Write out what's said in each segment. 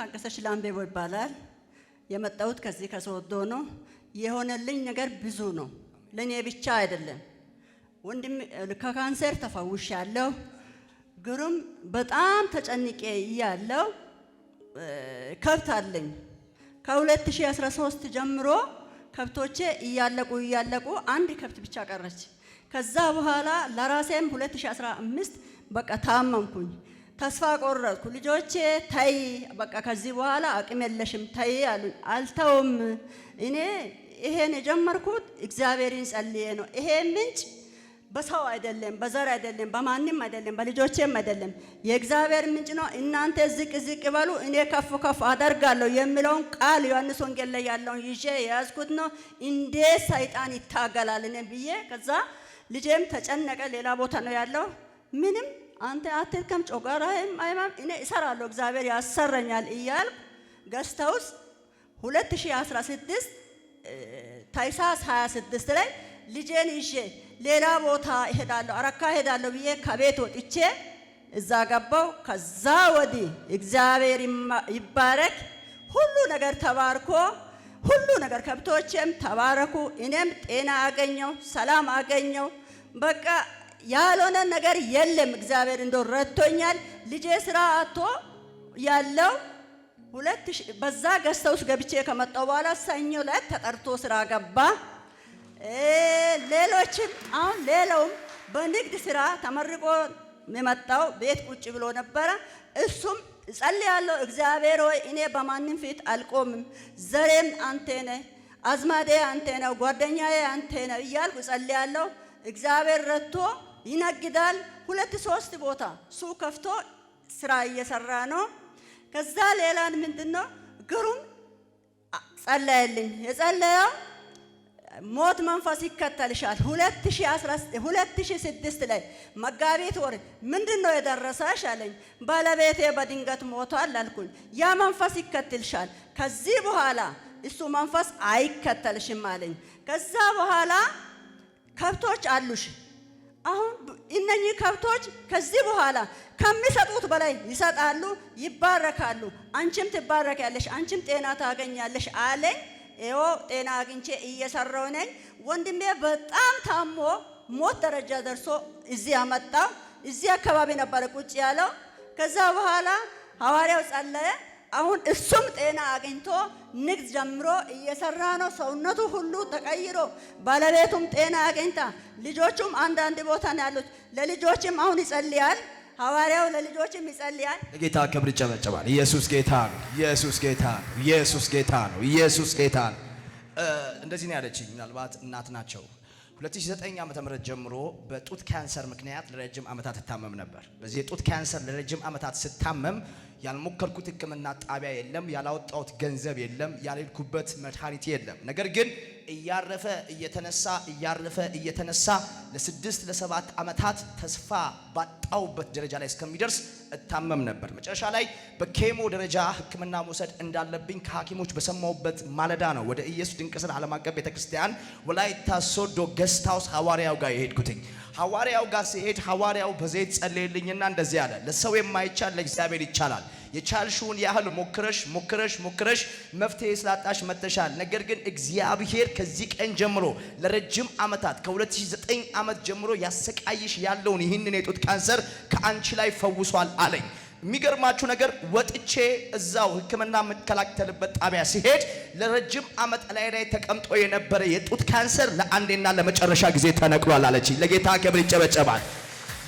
ታገሰች ላምቤቦ ይባላል። የመጣሁት ከዚህ ከሶዶ ነው። የሆነልኝ ነገር ብዙ ነው። ለኔ ብቻ አይደለም። ወንድም ከካንሰር ተፈውሻለሁ። ግሩም በጣም ተጨንቄ እያለሁ ከብት አለኝ። ከ2013 ጀምሮ ከብቶቼ እያለቁ አንድ ከብት ብቻ ቀረች። ከዛ በኋላ ለራሴም 2015 በቃ ታመምኩኝ። ተስፋ ቆረጥኩ። ልጆቼ ታይ በቃ ከዚህ በኋላ አቅም የለሽም ታይ አሉኝ። አልተውም። እኔ ይሄን የጀመርኩት እግዚአብሔርን ጸልዬ ነው። ይሄ ምንጭ በሰው አይደለም፣ በዘር አይደለም፣ በማንም አይደለም፣ በልጆቼም አይደለም። የእግዚአብሔር ምንጭ ነው። እናንተ ዝቅ ዝቅ በሉ እኔ ከፍ ከፍ አደርጋለሁ የሚለውን ቃል ዮሐንስ ወንጌል ላይ ያለውን ይዤ የያዝኩት ነው። እንዴት ሰይጣን ይታገላል እኔ ብዬ ከዛ ልጄም ተጨነቀ። ሌላ ቦታ ነው ያለው። ምንም አንተ አትልከም ጮጋራህም አይማም እኔ እሰራለሁ እግዚአብሔር ያሰረኛል እያልኩ ገስታውስ 2016 ታይሳስ 26 ላይ ልጄን ይዤ ሌላ ቦታ እሄዳለሁ አረካ እሄዳለሁ ብዬ ከቤት ወጥቼ እዛ ገባው። ከዛ ወዲህ እግዚአብሔር ይባረክ ሁሉ ነገር ተባርኮ ሁሉ ነገር ከብቶቼም ተባረኩ። እኔም ጤና አገኘው፣ ሰላም አገኘው። በቃ ያልሆነ ነገር የለም። እግዚአብሔር እንደው ረድቶኛል። ልጄ ስራ አጥቶ ያለው 2000 በዛ ገዝተውስ ገብቼ ከመጣው በኋላ ሰኞ ላይ ተጠርቶ ስራ ገባ። ሌሎችም አሁን ሌላውም በንግድ ስራ ተመርቆ የመጣው ቤት ቁጭ ብሎ ነበረ። እሱም ጸልያለሁ እግዚአብሔር ሆይ እኔ በማንም ፊት አልቆምም፣ ዘሬም አንተ ነህ፣ አዝማዴ አንተ ነህ፣ ጓደኛዬ አንተ ነህ እያልኩ ጸልያለሁ። እግዚአብሔር ረድቶ ይነግዳል። 2-3 ቦታ ሱቅ ከፍቶ ስራ እየሰራ ነው። ከዛ ሌላን ምንድነው ግሩም ጸለየልኝ። የጸለየው ሞት መንፈስ ይከተልሻል 2006 ላይ መጋቢት ወር ምንድነው የደረሰሽ አለኝ። ባለቤቴ በድንገት ሞቷል አልኩኝ። ያ መንፈስ ይከተልሻል፣ ከዚህ በኋላ እሱ መንፈስ አይከተልሽም አለኝ። ከዛ በኋላ ከብቶች አሉሽ፣ አሁን እነኚህ ከብቶች ከዚህ በኋላ ከሚሰጡት በላይ ይሰጣሉ፣ ይባረካሉ፣ አንቺም ትባረካለሽ፣ አንቺም ጤና ታገኛለሽ አለኝ። ኤዎ ጤና አግኝቼ እየሰራው ነኝ። ወንድሜ በጣም ታሞ ሞት ደረጃ ደርሶ እዚህ አመጣው። እዚህ አካባቢ ነበር ቁጭ ያለው። ከዛ በኋላ ሐዋርያው ጸለየ። አሁን እሱም ጤና አግኝቶ ንግድ ጀምሮ እየሰራ ነው። ሰውነቱ ሁሉ ተቀይሮ ባለቤቱም ጤና አግኝታ ልጆቹም አንዳንድ ቦታ ነው ያሉት። ለልጆችም አሁን ይጸልያል ሐዋርያው፣ ለልጆችም ይጸልያል። ለጌታ ክብር ይጨበጨባል። ኢየሱስ ጌታ ነው። ኢየሱስ ጌታ ነው። ኢየሱስ ጌታ ነው። ኢየሱስ ጌታ ነው። እንደዚህ ነው ያለችኝ። ምናልባት እናት ናቸው። 2009 ዓመተ ምህረት ጀምሮ በጡት ካንሰር ምክንያት ለረጅም ዓመታት ተታመም ነበር። በዚህ የጡት ካንሰር ለረጅም ዓመታት ስታመም ያልሞከርኩት ሕክምና ጣቢያ የለም፣ ያላወጣሁት ገንዘብ የለም፣ ያልሄድኩበት መድኃኒት የለም። ነገር ግን እያረፈ እየተነሳ ለ6-7 ዓመታት ተስፋ ባጣውበት ደረጃ ላይ እስከሚደርስ እታመም ነበር። መጨረሻ ላይ በኬሞ ደረጃ ሕክምና መውሰድ እንዳለብኝ ከሐኪሞች በሰማሁበት ማለዳ ነው ወደ ኢየሱስ ድንቅ ሥራ ዓለም አቀፍ ቤተክርስቲያን ወላይታ ሶዶ ገስት ሃውስ ሐዋርያው ጋር የሄድኩትኝ። ሐዋርያው ጋር ሲሄድ ሐዋርያው በዘይት ጸለየልኝና እንደዚህ አለ፣ ለሰው የማይቻል ለእግዚአብሔር ይቻላል። የቻልሽውን ያህል ሞክረሽ መፍትሄ ስላጣሽ መተሻል። ነገር ግን እግዚአብሔር ከዚህ ቀን ጀምሮ ለረጅም ዓመታት ከ2009 ዓመት ጀምሮ ያሰቃይሽ ያለውን ይህንን የጡት ካንሰር ከአንቺ ላይ ፈውሷል አለኝ። የሚገርማችሁ ነገር ወጥቼ እዛው ሕክምና የምከላከልበት ጣቢያ ሲሄድ ለረጅም ዓመት ላይ ተቀምጦ የነበረ የጡት ካንሰር ለአንዴና ለመጨረሻ ጊዜ ተነቅሏል አለች። ለጌታ ክብር ይጨበጨባል።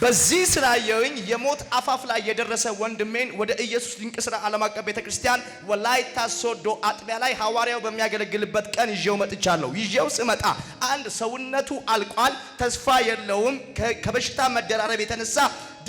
በዚህ ስላየውኝ የሞት አፋፍ ላይ የደረሰ ወንድሜን ወደ ኢየሱስ ድንቅ ሥራ ዓለም አቀፍ ቤተክርስቲያን ወላይታ ሶዶ አጥቢያ ላይ ሐዋርያው በሚያገለግልበት ቀን ይዤው መጥቻለሁ። ይዤው ስመጣ አንድ ሰውነቱ አልቋል፣ ተስፋ የለውም፣ ከበሽታ መደራረብ የተነሳ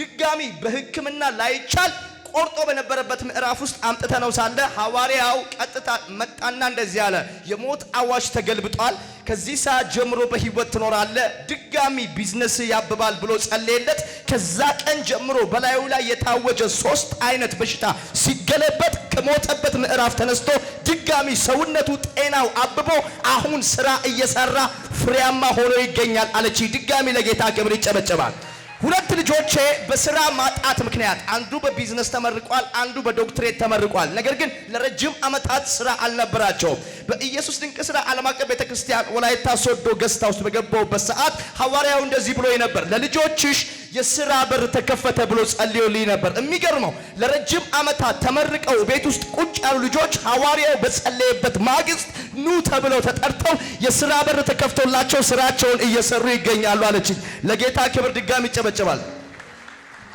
ድጋሚ በሕክምና ላይቻል ቆርጦ በነበረበት ምዕራፍ ውስጥ አምጥተነው ሳለ ሐዋርያው ቀጥታ መጣና እንደዚህ አለ፣ የሞት አዋጅ ተገልብጧል፣ ከዚህ ሰዓት ጀምሮ በህይወት ትኖራለህ፣ ድጋሚ ቢዝነስ ያብባል ብሎ ጸለየለት። ከዛ ቀን ጀምሮ በላዩ ላይ የታወጀ 3 አይነት በሽታ ሲገለበጥ ከሞተበት ምዕራፍ ተነስቶ ድጋሚ ሰውነቱ ጤናው አብቦ አሁን ስራ እየሰራ ፍሬያማ ሆኖ ይገኛል አለች። ድጋሚ ለጌታ ክብር ይጨበጨባል። ሁለት ልጆቼ በስራ ማጣት ምክንያት አንዱ በቢዝነስ ተመርቋል፣ አንዱ በዶክትሬት ተመርቋል። ነገር ግን ለረጅም ዓመታት ስራ አልነበራቸውም። በኢየሱስ ድንቅ ስራ ዓለም አቀፍ ቤተክርስቲያን ወላይታ ሶዶ ገስታ ውስጥ በገባሁበት ሰዓት ሐዋርያው እንደዚህ ብሎ ነበር፣ ለልጆችሽ የስራ በር ተከፈተ ብሎ ጸልዮልኝ ነበር። የሚገርመው ለረጅም ዓመታት ተመርቀው ቤት ውስጥ ቁጭ ያሉ ልጆች ሐዋርያው በጸለየበት ማግስት ኑ ተብለው ተጠርተው የስራ በር ተከፍቶላቸው ስራቸውን እየሰሩ ይገኛሉ አለችኝ። ለጌታ ክብር ድጋሚ ይጨበጨባል።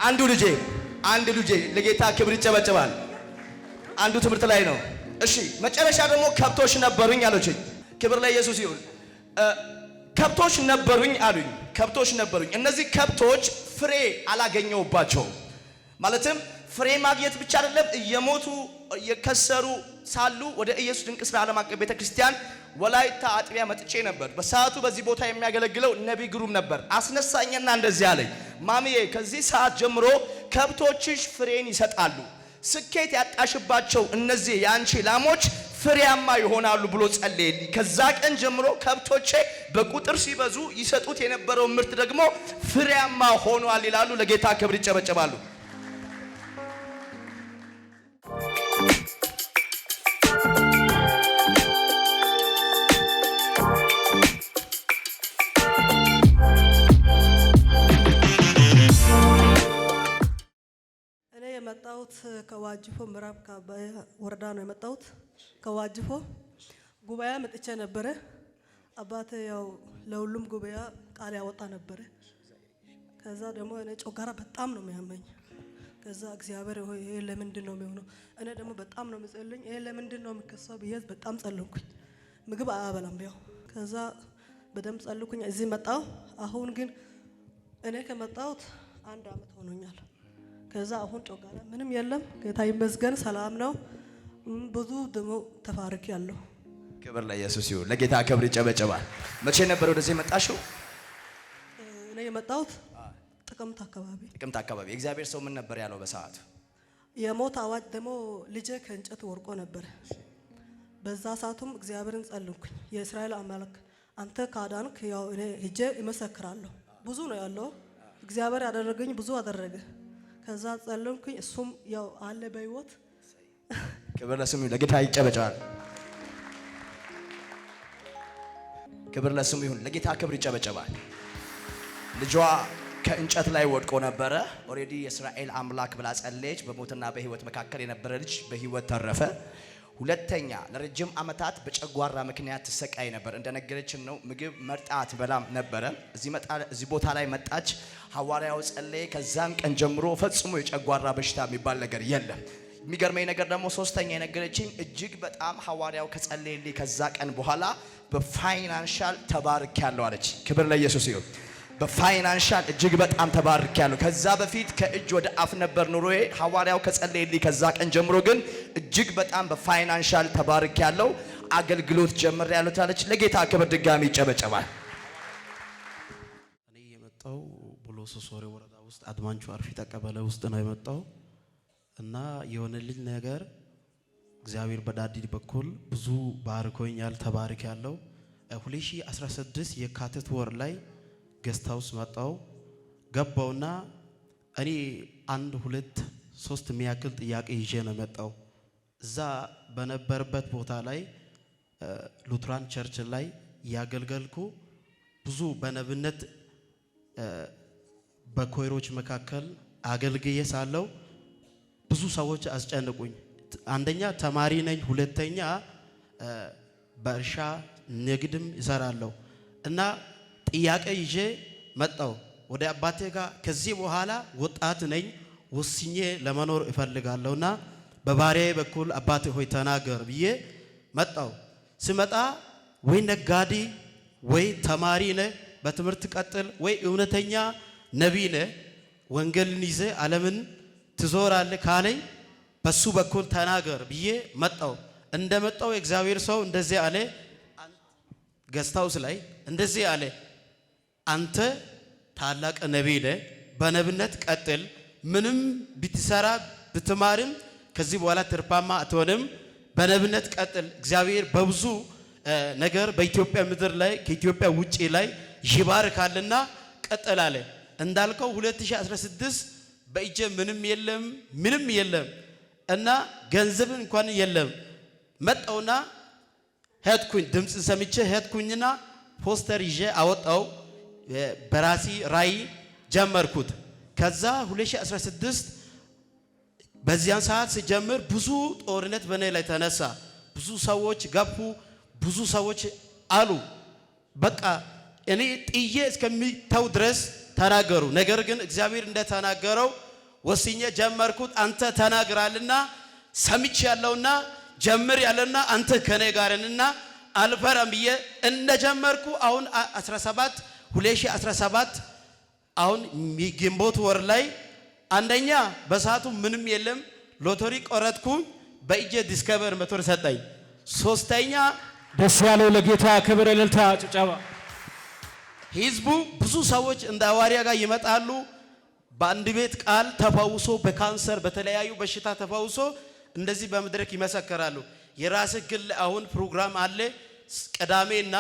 አንድ ልጄ ለጌታ ክብር ይጨበጨባል። አንዱ ትምህርት ላይ ነው። እሺ መጨረሻ ደግሞ ከብቶች ነበሩኝ አለችኝ። ክብር ለኢየሱስ ይሁን። ከብቶች ነበሩኝ አሉኝ። ከብቶች ነበሩኝ። እነዚህ ከብቶች ፍሬ አላገኘውባቸውም። ማለትም ፍሬ ማግኘት ብቻ አይደለም፣ እየሞቱ እየከሰሩ ሳሉ ወደ ኢየሱስ ድንቅ ስራ ዓለም አቀፍ ቤተክርስቲያን ወላይታ አጥቢያ መጥቼ ነበር። በሰዓቱ በዚህ ቦታ የሚያገለግለው ነቢይ ግሩም ነበር። አስነሳኝና እንደዚህ አለኝ፣ ማሚዬ ከዚህ ሰዓት ጀምሮ ከብቶችሽ ፍሬን ይሰጣሉ። ስኬት ያጣሽባቸው እነዚህ የአንቺ ላሞች ፍሬያማ ይሆናሉ ብሎ ጸለየልኝ። ከዛ ቀን ጀምሮ ከብቶቼ በቁጥር ሲበዙ ይሰጡት የነበረው ምርት ደግሞ ፍሬያማ ሆኗል ይላሉ። ለጌታ ክብር ይጨበጨባሉ። እኔ የመጣሁት ከዋጅፎ ምዕራብ ከአባያ ወረዳ ነው የመጣሁት። ከዋጅፎ ጉባኤ መጥቼ ነበረ። አባቴ ያው ለሁሉም ጉባኤ ቃል ያወጣ ነበረ። ከዛ ደግሞ እኔ ጮጋራ በጣም ነው የሚያመኝ። ከዛ እግዚአብሔር ሆይ ይሄ ለምንድን ነው የሚሆነው? እኔ ደግሞ በጣም ነው የምጸልኝ፣ ይሄ ለምንድን ነው የሚከሰው ብዬ በጣም ጸለይኩኝ። ምግብ አያበላም ያው። ከዛ በደንብ ጸልኩኝ፣ እዚህ መጣሁ። አሁን ግን እኔ ከመጣሁት 1 ዓመት ሆኖኛል። ከዛ አሁን ጮጋራ ምንም የለም፣ ጌታ ይመስገን ሰላም ነው። ብዙ ደግሞ ተፋርክ ያለው። ክብር ለኢየሱስ ይሁን። ለጌታ ክብር ይጨበጨባል። መቼ ነበር ወደዚህ የመጣሽው? እኔ የመጣሁት ጥቅምት አካባቢ። እግዚአብሔር ሰው ምን ነበር ያለው በሰዓቱ? የሞት አዋጅ ደግሞ ልጄ ከእንጨት ወርቆ ነበር። በዛ ሰዓቱም እግዚአብሔርን ጸልኩኝ። የእስራኤል አምላክ አንተ ካዳንክ ያው እኔ ሂጄ እመሰክራለሁ። ብዙ ነው ያለው፣ እግዚአብሔር ያደረገኝ ብዙ አደረገ። ከዛ ጸልኩኝ፣ እሱም ያው አለ በህይወት። ክብር ለስሙ ለጌታ ይጨበጨባል። ክብር ለስሙ ይሁን። ለጌታ ክብር ይጨበጨባል። ልጇ ከእንጨት ላይ ወድቆ ነበረ። ኦሬዲ የእስራኤል አምላክ ብላ ጸለየች። በሞትና በህይወት መካከል የነበረ ልጅ በህይወት ተረፈ። ሁለተኛ ለረጅም ዓመታት በጨጓራ ምክንያት ትሰቃይ ነበር። እንደነገረችን ነው ምግብ መርጣ አትበላም ነበረ። እዚህ ቦታ ላይ መጣች። ሐዋርያው ጸለየ። ከዛን ቀን ጀምሮ ፈጽሞ የጨጓራ በሽታ የሚባል ነገር የለም። የሚገርመኝ ነገር ደግሞ ሶስተኛ የነገረችኝ እጅግ በጣም ሐዋርያው ከጸለየልኝ ከዛ ቀን በኋላ በፋይናንሻል ተባርክ ያለው አለች። ክብር ለኢየሱስ ይሁን። በፋይናንሻል እጅግ በጣም ተባርክ ያለው። ከዛ በፊት ከእጅ ወደ አፍ ነበር ኑሮዬ። ሐዋርያው ከጸለየልኝ ከዛ ቀን ጀምሮ ግን እጅግ በጣም በፋይናንሻል ተባርክ ያለው አገልግሎት ጀምር ያሉት አለች። ለጌታ ክብር ድጋሚ ይጨበጨባል። እኔ የመጣው ቡሎሶ ሶሬ ወረዳ ውስጥ አድማንቹ አርፊ ተቀበለ ውስጥ ነው የመጣው እና የሆነልኝ ነገር እግዚአብሔር በዳዲ በኩል ብዙ ባርኮኛል። ተባርክ ያለው 2016 የካቲት ወር ላይ ገስት ሃውስ መጣው ገባውና እኔ 1 2 3 የሚያክል ጥያቄ ይዤ ነው መጣው። እዛ በነበርበት ቦታ ላይ ሉትራን ቸርች ላይ ያገልገልኩ ብዙ በነብነት በኮይሮች መካከል አገልግዬ ሳለው ብዙ ሰዎች አስጨንቁኝ። አንደኛ ተማሪ ነኝ፣ ሁለተኛ በእርሻ ንግድም ይሰራለሁ እና ጥያቄ ይዤ መጣው ወደ አባቴ ጋር። ከዚህ በኋላ ወጣት ነኝ፣ ወስኜ ለመኖር እፈልጋለሁና በባሪያዬ በኩል አባቴ ሆይ ተናገር ብዬ መጣው። ስመጣ ወይ ነጋዴ ወይ ተማሪ ነህ፣ በትምህርት ቀጥል፣ ወይ እውነተኛ ነቢይ ነህ፣ ወንጌልን ይዘህ ዓለምን ትዞራለህ ካለኝ በሱ በኩል ተናገር ብዬ መጣው። እንደመጣው የእግዚአብሔር ሰው እንደዚህ አለ። ገስት ሃውስ ላይ እንደዚህ አለ፣ አንተ ታላቅ ነቢይ ነህ፣ በነብነት ቀጥል፣ ምንም ብትሰራ ብትማርም ከዚህ በኋላ ትርፋማ አትሆንም፣ በነብነት ቀጥል፣ እግዚአብሔር በብዙ ነገር በኢትዮጵያ ምድር ላይ ከኢትዮጵያ ውጪ ላይ ይባርካልና ቀጥል አለ። እንዳልከው 2016 በእጄ ምንም የለም እና ገንዘብ እንኳን የለም። መጣውና ሄድኩኝ ድምጽ ሰምቼ ሄድኩኝና ፖስተር ይዤ አወጣው በራሲ ራይ ጀመርኩት። ከዛ 2016 በዚያን ሰዓት ሲጀምር ብዙ ጦርነት በኔ ላይ ተነሳ። ብዙ ሰዎች ገፉ፣ ብዙ ሰዎች አሉ በቃ እኔ ጥዬ እስከሚተው ድረስ ተናገሩ። ነገር ግን እግዚአብሔር እንደተናገረው ወስኜ ጀመርኩት። አንተ ተናግራልና ሰምቼ ያለውና ጀምር ያለና አንተ ከኔ ጋርንና አልፈራም ብዬ እንደጀመርኩ አሁን 2017 አሁን ግንቦት ወር ላይ አንደኛ በሰዓቱ ምንም የለም ሎተሪ ቆረጥኩ። በእጄ ዲስከቨር ሞተር ሰጠኝ። ሶስተኛ ደስ ያለው ለጌታ ክብር እልልታ ጭብጨባ። ህዝቡ ብዙ ሰዎች እንደ ሐዋርያ ጋር ይመጣሉ። በአንድ ቤት ቃል ተፈውሶ በካንሰር በተለያዩ በሽታ ተፈውሶ እንደዚህ በመድረክ ይመሰከራሉ። የራስ ግል አሁን ፕሮግራም አለ ቅዳሜና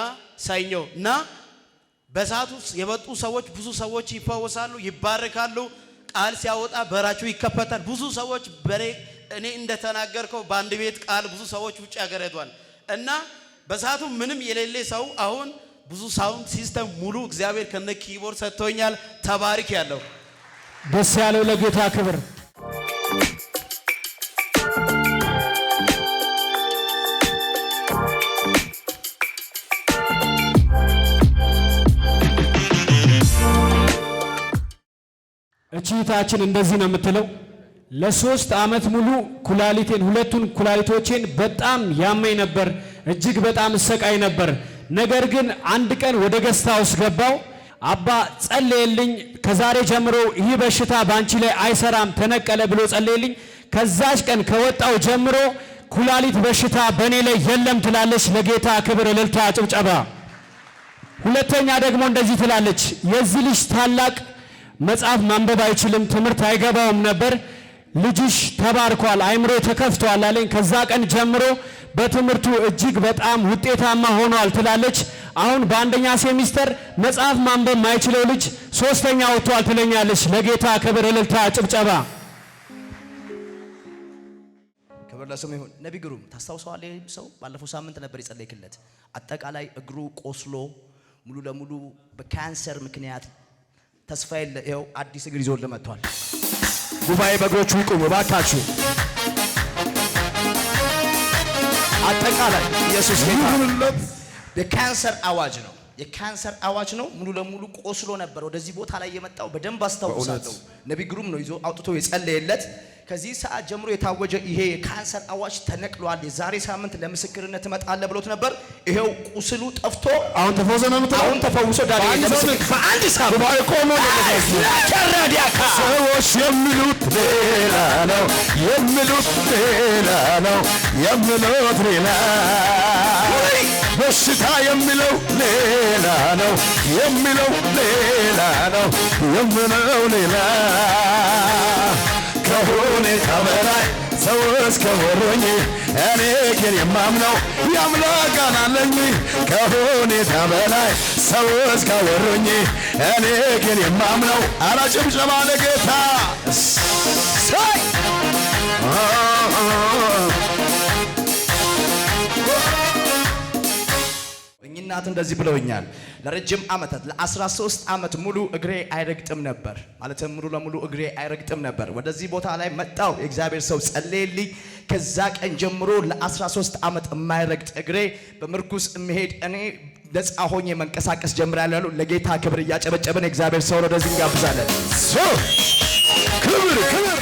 ሰኞ እና በሰዓቱ የመጡ ሰዎች ብዙ ሰዎች ይፈወሳሉ፣ ይባረካሉ። ቃል ሲያወጣ በራቸው ይከፈታል። ብዙ ሰዎች እኔ እንደተናገርከው በአንድ ቤት ቃል ብዙ ሰዎች ውጭ ሀገር ሄዷል እና በሰዓቱ ምንም የሌለ ሰው አሁን ብዙ ሳውንድ ሲስተም ሙሉ እግዚአብሔር ከነ ኪቦርድ ሰጥቶኛል። ተባርክ ያለው ደስ ያለው ለጌታ ክብር። እቺታችን እንደዚህ ነው የምትለው። ለ3 ዓመት ሙሉ ኩላሊቴን ሁለቱን ኩላሊቶቼን በጣም ያመኝ ነበር፣ እጅግ በጣም እሰቃይ ነበር። ነገር ግን አንድ ቀን ወደ ገስታ ውስጥ ገባው። አባ ጸለየልኝ። ከዛሬ ጀምሮ ይህ በሽታ ባንቺ ላይ አይሰራም ተነቀለ ብሎ ጸለየልኝ። ከዛች ቀን ከወጣው ጀምሮ ኩላሊት በሽታ በኔ ላይ የለም ትላለች። ለጌታ ክብር እልልታ ጭብጨባ። ሁለተኛ ደግሞ እንደዚህ ትላለች። የዚህ ልጅ ታላቅ መጽሐፍ ማንበብ አይችልም፣ ትምህርት አይገባውም ነበር። ልጅሽ ተባርኳል፣ አይምሮ ተከፍቷል አለኝ። ከዛ ቀን ጀምሮ በትምህርቱ እጅግ በጣም ውጤታማ ሆኗል ትላለች። አሁን በአንደኛ ሴሚስተር መጽሐፍ ማንበብ ማይችለው ልጅ 3ኛ ወጥቷል ትለኛለች። ለጌታ ክብር እልልታ ጭብጨባ። ክብር ለስሙ ይሁን። ነቢይ ግሩም ታስታውሰዋለህ? ሰው ባለፈው ሳምንት ነበር የጸለይክለት። አጠቃላይ እግሩ ቆስሎ ሙሉ ለሙሉ በካንሰር ምክንያት ተስፋ የለ። ይኸው አዲስ እግር ይዞልህ መጥቷል። ጉባኤ በእግሮቹ ይቁሙ ባካችሁ። አጠቃላይ ኢየሱስ ጌታ። የካንሰር አዋጅ ነው፣ የካንሰር አዋጅ ነው። ሙሉ ለሙሉ ቆስሎ ነበር ወደዚህ ቦታ ላይ የመጣው። በደንብ አስታውሳለሁ። ነቢይ ግሩም ነው ይዞ አውጥቶ የጸለየለት። ከዚህ ሰዓት ጀምሮ የታወጀ ይሄ የካንሰር አዋጅ ተነቅሏል። የዛሬ ሳምንት ለምስክርነት ትመጣለህ ብሎት ነበር። ይሄው ቁስሉ ጠፍቶ አሁን ተፈውሶ ነው። አሁን ተፈውሶ ዳግም በአንድ ሳምንት ቆሞ ለከረዲያካ ሰዎች የሚሉት ሌላ ነው፣ የሚሉት ሌላ ነው፣ የሚሉት ሌላ በሽታ የሚለው ሌላ ነው፣ የሚለው ሌላ ነው፣ የሚለው ሌላ ከሁኔታ በላይ ሰዎች ከወሩኝ እኔ ግን የማምነው የአምላክ ቃል አለኝ። ከሁኔታ በላይ ሰዎች ከወሩኝ እኔ ግን የማምነው አረ ጭብጨባ ለጌታ ሳይ እናት እንደዚህ ብለውኛል። ለረጅም ዓመታት ለ13 ዓመት ሙሉ እግሬ አይረግጥም ነበር። ማለትም ሙሉ ለሙሉ እግሬ አይረግጥም ነበር። ወደዚህ ቦታ ላይ መጣው። የእግዚአብሔር ሰው ጸለየልኝ። ከዛ ቀን ጀምሮ ለ13 ዓመት የማይረግጥ እግሬ በምርኩስ መሄድ እኔ ነፃ ሆኜ መንቀሳቀስ ጀምራለሁ። ለጌታ ክብር እያጨበጨበን የእግዚአብሔር ሰው ወደዚህ እንጋብዛለን። ክብር ክብር